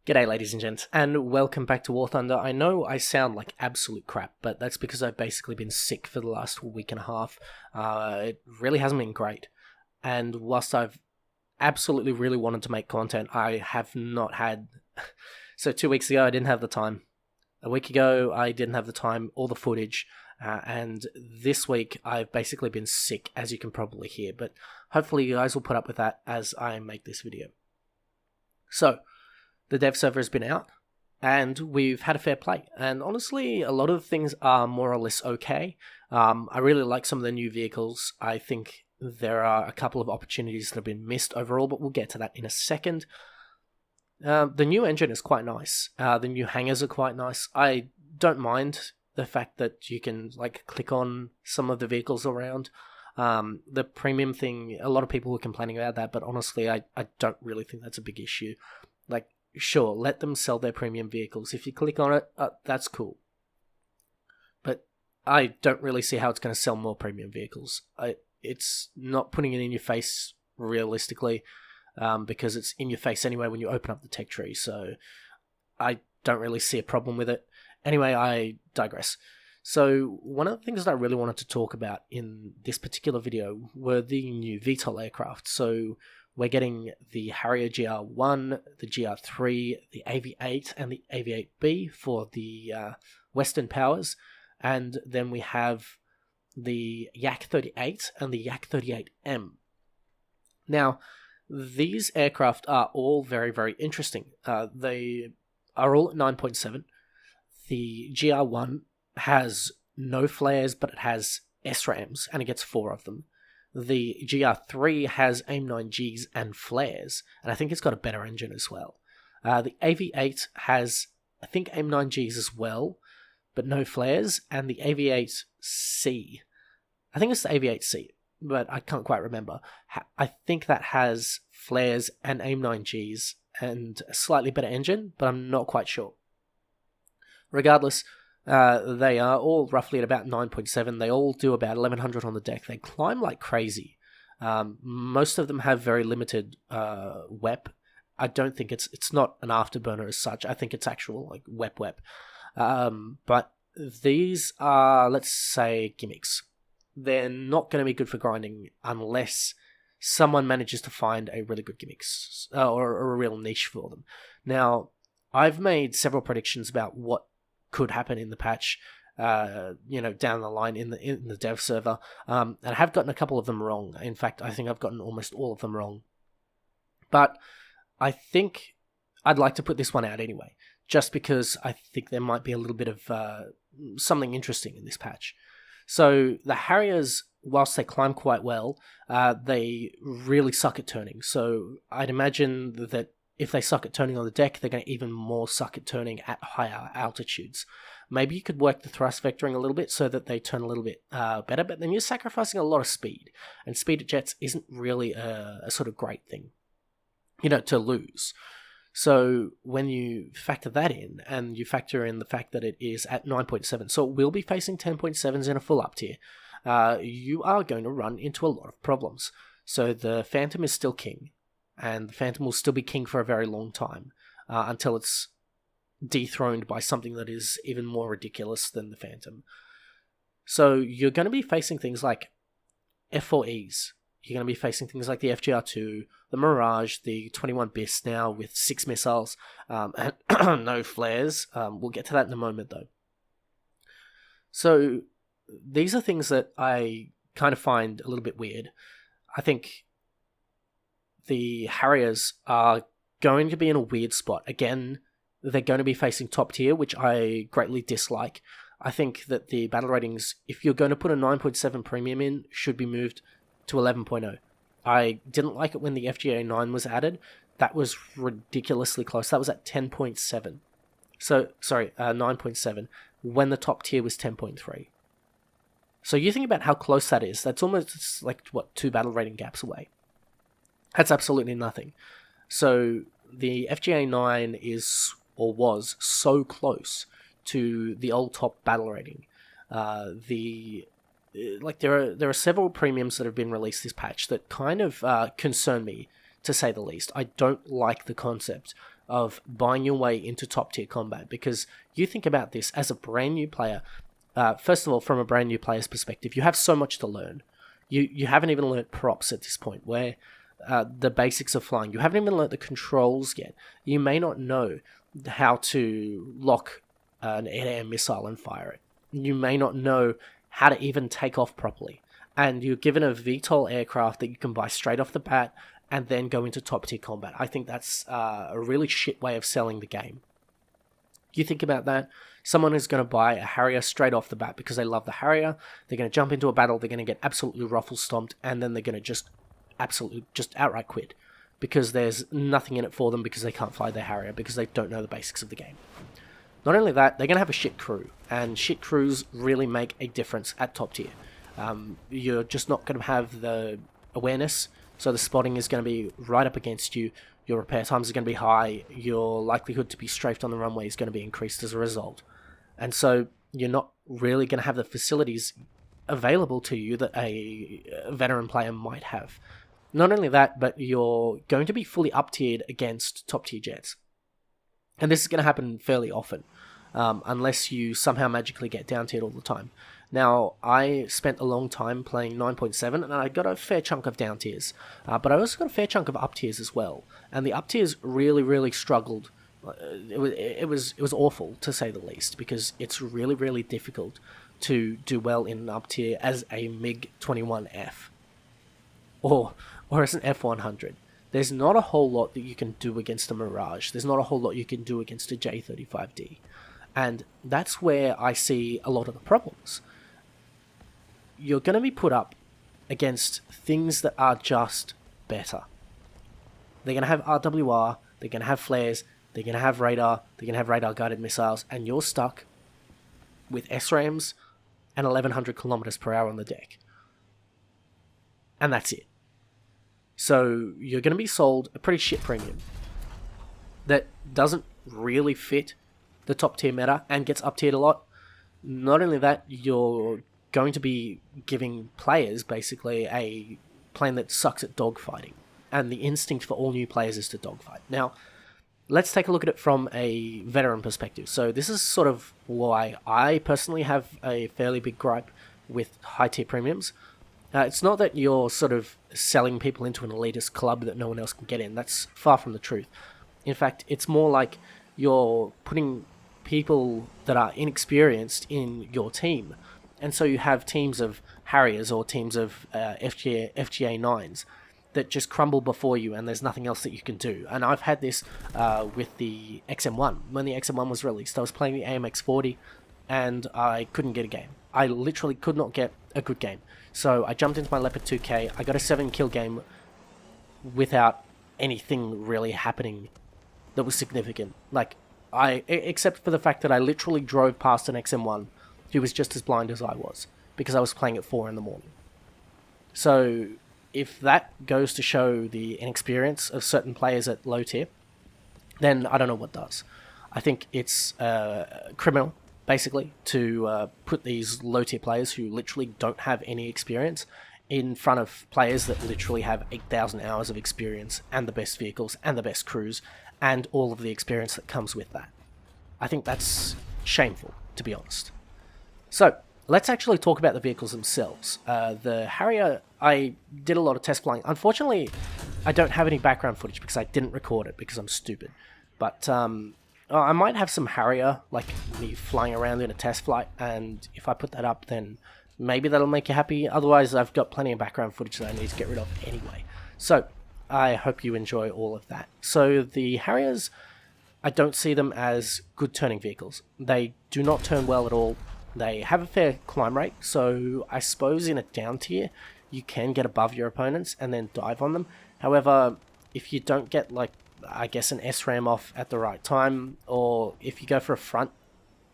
G'day ladies and gents, and welcome back to War Thunder. I know I sound like absolute crap, but that's because I've basically been sick for the last week and a half. It really hasn't been great, and whilst I've absolutely really wanted to make content, I have not had... So 2 weeks ago I didn't have the time. A week ago I didn't have the time or the footage, and this week I've basically been sick, as you can probably hear, but hopefully you guys will put up with that as I make this video. So, the dev server has been out, and we've had a fair play. And honestly, a lot of things are more or less okay. I really like some of the new vehicles. I think there are a couple of opportunities that have been missed overall, but we'll get to that in a second. The new engine is quite nice. The new hangars are quite nice. I don't mind the fact that you can click on some of the vehicles around. The premium thing, a lot of people were complaining about that, but honestly, I don't really think that's a big issue. Sure, let them sell their premium vehicles. If you click on it, that's cool. But I don't really see how it's going to sell more premium vehicles. It's not putting it in your face realistically, because it's in your face anyway when you open up the tech tree, so I don't really see a problem with it. Anyway, I digress. So one of the things that I really wanted to talk about in this particular video were the new VTOL aircraft. So we're getting the Harrier GR1, the GR3, the AV8, and the AV8B for the Western powers. And then we have the Yak-38 and the Yak-38M. Now, these aircraft are all very, very interesting. They are all at 9.7. The GR1 has no flares, but it has SRAMs, and it gets 4 of them. The GR3 has AIM-9Gs and flares, and I think it's got a better engine as well. The AV8 has, I think, AIM-9Gs as well, but no flares, and the AV8C, I think it's the AV8C, but I can't quite remember. I think that has flares and AIM-9Gs and a slightly better engine, but I'm not quite sure. Regardless, they are all roughly at about 9.7. They all do about 1100 on the deck. They climb like crazy. Most of them have very limited WEP. I don't think it's not an afterburner as such. I think it's actual WEP. But these are, let's say, gimmicks. They're not going to be good for grinding unless someone manages to find a really good gimmicks or a real niche for them. Now, I've made several predictions about what could happen in the patch, down the line in the dev server, and I have gotten a couple of them wrong. In fact, I think I've gotten almost all of them wrong. But I think I'd like to put this one out anyway, just because I think there might be a little bit of something interesting in this patch. So the Harriers, whilst they climb quite well, they really suck at turning. So I'd imagine that if they suck at turning on the deck, they're going to even more suck at turning at higher altitudes. Maybe you could work the thrust vectoring a little bit so that they turn a little bit better, but then you're sacrificing a lot of speed. And speed at jets isn't really a sort of great thing, to lose. So when you factor that in, and you factor in the fact that it is at 9.7, so it will be facing 10.7s in a full up tier, you are going to run into a lot of problems. So the Phantom is still king, and the Phantom will still be king for a very long time, until it's dethroned by something that is even more ridiculous than the Phantom. So you're going to be facing things like F4Es. You're going to be facing things like the FGR2, the Mirage, the 21 BIS now with 6 missiles, and no flares. We'll get to that in a moment, though. So these are things that I kind of find a little bit weird. I think the Harriers are going to be in a weird spot. Again, they're going to be facing top tier, which I greatly dislike. I think that the battle ratings, if you're going to put a 9.7 premium in, should be moved to 11.0. I didn't like it when the FGA 9 was added. That was ridiculously close. That was at 10.7. So, 9.7, when the top tier was 10.3. So you think about how close that is. That's almost 2 battle rating gaps away. That's absolutely nothing. So the FGA 9 is, or was, so close to the old top battle rating. There are several premiums that have been released this patch that kind of concern me, to say the least. I don't like the concept of buying your way into top tier combat, because you think about this as a brand new player. First of all, from a brand new player's perspective, you have so much to learn. You haven't even learnt props at this point, where the basics of flying. You haven't even learnt the controls yet. You may not know how to lock an air-to-air missile and fire it. You may not know how to even take off properly. And you're given a VTOL aircraft that you can buy straight off the bat and then go into top tier combat. I think that's a really shit way of selling the game. You think about that, someone is going to buy a Harrier straight off the bat because they love the Harrier, they're going to jump into a battle, they're going to get absolutely ruffle stomped, and then they're going to just outright quit because there's nothing in it for them, because they can't fly their Harrier, because they don't know the basics of the game. Not only that, they're going to have a shit crew, and shit crews really make a difference at top tier. You're just not going to have the awareness, so the spotting is going to be right up against you, your repair times are going to be high, your likelihood to be strafed on the runway is going to be increased as a result. And so you're not really going to have the facilities available to you that a veteran player might have. Not only that, but you're going to be fully up-tiered against top-tier jets. And this is going to happen fairly often, unless you somehow magically get down-tiered all the time. Now, I spent a long time playing 9.7, and I got a fair chunk of down tiers, but I also got a fair chunk of up tiers as well. And the up tiers really, really struggled. It was awful, to say the least, because it's really, really difficult to do well in an up tier as a MiG-21F or as an F-100. There's not a whole lot that you can do against a Mirage. There's not a whole lot you can do against a J-35D. And that's where I see a lot of the problems. You're going to be put up against things that are just better. They're going to have RWR, they're going to have flares, they're going to have radar, they're going to have radar-guided missiles, and you're stuck with SRAMs and 1100 kilometers per hour on the deck. And that's it. So you're going to be sold a pretty shit premium that doesn't really fit the top tier meta and gets up tiered a lot. Not only that, you're going to be giving players basically a plane that sucks at dogfighting, and the instinct for all new players is to dogfight. Now, let's take a look at it from a veteran perspective. So this is sort of why I personally have a fairly big gripe with high tier premiums. It's not that you're sort of selling people into an elitist club that no one else can get in. That's far from the truth. In fact, it's more like you're putting people that are inexperienced in your team. And so you have teams of Harriers or teams of FGA 9s that just crumble before you, and there's nothing else that you can do. And I've had this with the XM1. When the XM1 was released, I was playing the AMX 40 and I couldn't get a game. I literally could not get a good game. So I jumped into my Leopard 2K, I got a 7-kill game without anything really happening that was significant. Except for the fact that I literally drove past an XM1 who was just as blind as I was, because I was playing at 4 in the morning. So if that goes to show the inexperience of certain players at low tier, then I don't know what does. I think it's criminal, basically, to put these low tier players who literally don't have any experience in front of players that literally have 8,000 hours of experience and the best vehicles and the best crews and all of the experience that comes with that. I think that's shameful, to be honest. So, let's actually talk about the vehicles themselves. The Harrier, I did a lot of test flying. Unfortunately, I don't have any background footage because I didn't record it because I'm stupid. But I might have some Harrier, like me flying around in a test flight, and if I put that up, then maybe that'll make you happy. Otherwise, I've got plenty of background footage that I need to get rid of anyway. So, I hope you enjoy all of that. So, the Harriers, I don't see them as good turning vehicles. They do not turn well at all. They have a fair climb rate, so I suppose in a down tier, you can get above your opponents and then dive on them. However, if you don't get, an SRAM off at the right time, or if you go for a front,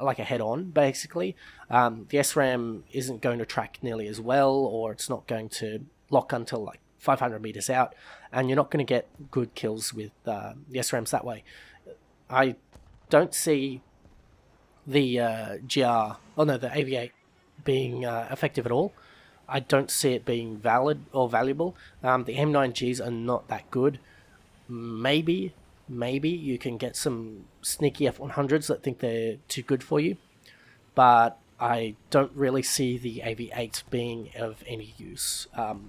like a head-on, basically, the SRAM isn't going to track nearly as well, or it's not going to lock until, 500 meters out, and you're not going to get good kills with the SRAMs that way. I don't see the the AV8 being effective at all. I don't see it being valid or valuable. The M9Gs are not that good. Maybe maybe you can get some sneaky F100s that think they're too good for you, but I don't really see the AV8 being of any use.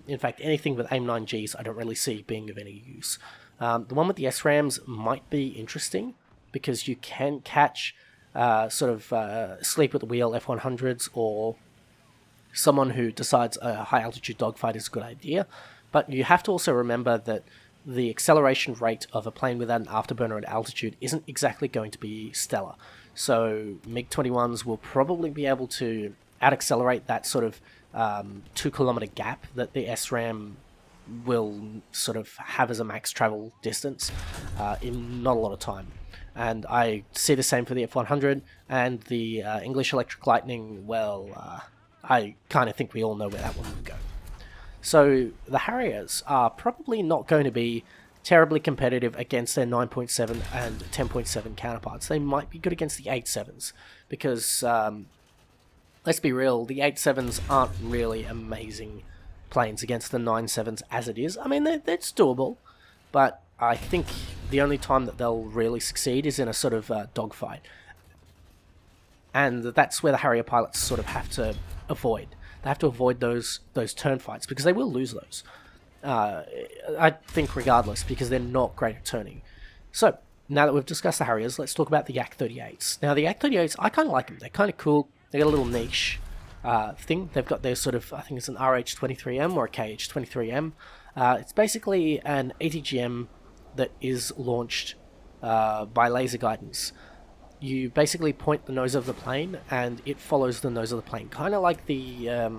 In fact, anything with AIM-9Gs I don't really see being of any use. The one with the SRAMs might be interesting because you can catch sleep at the wheel F100s or someone who decides a high altitude dogfight is a good idea, but you have to also remember that the acceleration rate of a plane without an afterburner at altitude isn't exactly going to be stellar. So MiG-21s will probably be able to out-accelerate that sort of 2 kilometer gap that the SRAM will sort of have as a max travel distance in not a lot of time. And I see the same for the F-100, and the English Electric Lightning, well, I kind of think we all know where that one will go. So the Harriers are probably not going to be terribly competitive against their 9.7 and 10.7 counterparts. They might be good against the 8.7s, because, let's be real, the 8.7s aren't really amazing planes against the 9.7s as it is. I mean, it's doable, but I think the only time that they'll really succeed is in a sort of dogfight. And that's where the Harrier pilots sort of have to avoid. They have to avoid those turn fights, because they will lose those. I think regardless, because they're not great at turning. So, now that we've discussed the Harriers, let's talk about the Yak-38s. Now, the Yak-38s, I kind of like them. They're kind of cool. They got a little niche thing. They've got their sort of, I think it's an RH-23M or a KH-23M. It's basically an ATGM that is launched by laser guidance. You basically point the nose of the plane, and it follows the nose of the plane, kind of like the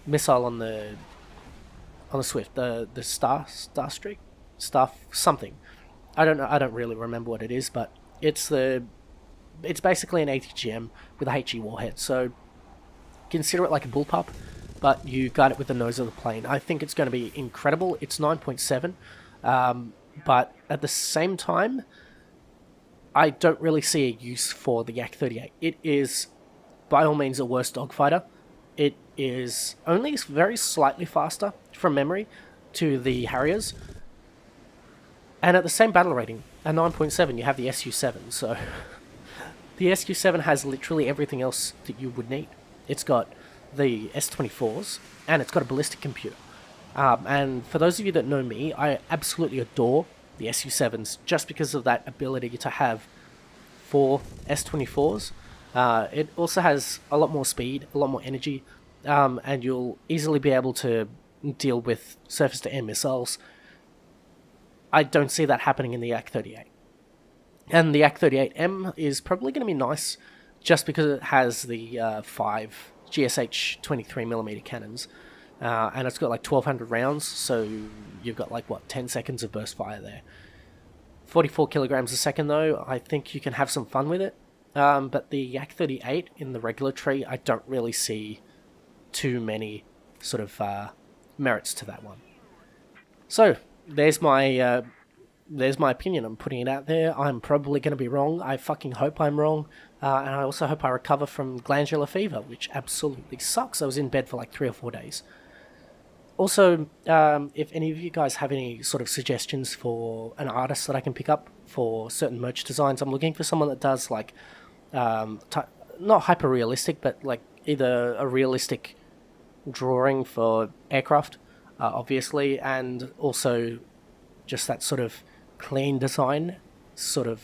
missile on the Swift, the Starstreak, something. I don't know. I don't really remember what it is, but it's basically an ATGM with a HE warhead. So consider it like a bullpup, but you guide it with the nose of the plane. I think it's going to be incredible. It's 9.7, but at the same time, I don't really see a use for the Yak-38. It is, by all means, a worse dogfighter. It is only very slightly faster, from memory, to the Harriers. And at the same battle rating, at 9.7, you have the Su-7. So the Su-7 has literally everything else that you would need. It's got the S-24s, and it's got a ballistic computer. And for those of you that know me, I absolutely adore the Su-7s just because of that ability to have 4 S-24s. It also has a lot more speed, a lot more energy, and you'll easily be able to deal with surface-to-air missiles. I don't see that happening in the Yak-38. And the Yak-38M is probably going to be nice just because it has the 5 GSH 23mm cannons. And it's got like 1,200 rounds, so you've got like, 10 seconds of burst fire there. 44 kilograms a second, though, I think you can have some fun with it. But the Yak-38 in the regular tree, I don't really see too many sort of merits to that one. So, there's my opinion. I'm putting it out there. I'm probably going to be wrong. I fucking hope I'm wrong. And I also hope I recover from glandular fever, which absolutely sucks. I was in bed for like 3 or 4 days. Also, if any of you guys have any sort of suggestions for an artist that I can pick up for certain merch designs, I'm looking for someone that does like, not hyper-realistic, but like either a realistic drawing for aircraft, obviously, and also just that sort of clean design, sort of,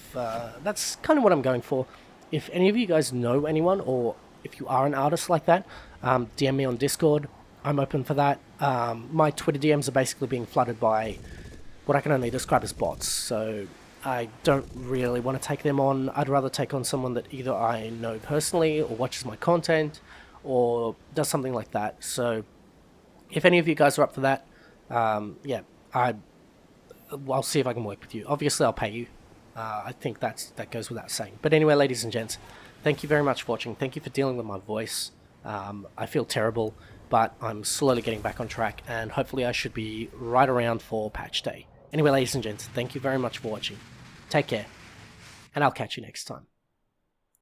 that's kind of what I'm going for. If any of you guys know anyone, or if you are an artist like that, DM me on Discord. I'm open for that. My Twitter DMs are basically being flooded by what I can only describe as bots, so I don't really want to take them on. I'd rather take on someone that either I know personally, or watches my content, or does something like that. So if any of you guys are up for that, yeah, I'll see if I can work with you. Obviously, I'll pay you. I think that goes without saying. But anyway, ladies and gents, thank you very much for watching. Thank you for dealing with my voice. I feel terrible, but I'm slowly getting back on track, and hopefully I should be right around for patch day. Anyway, ladies and gents, thank you very much for watching. Take care, and I'll catch you next time.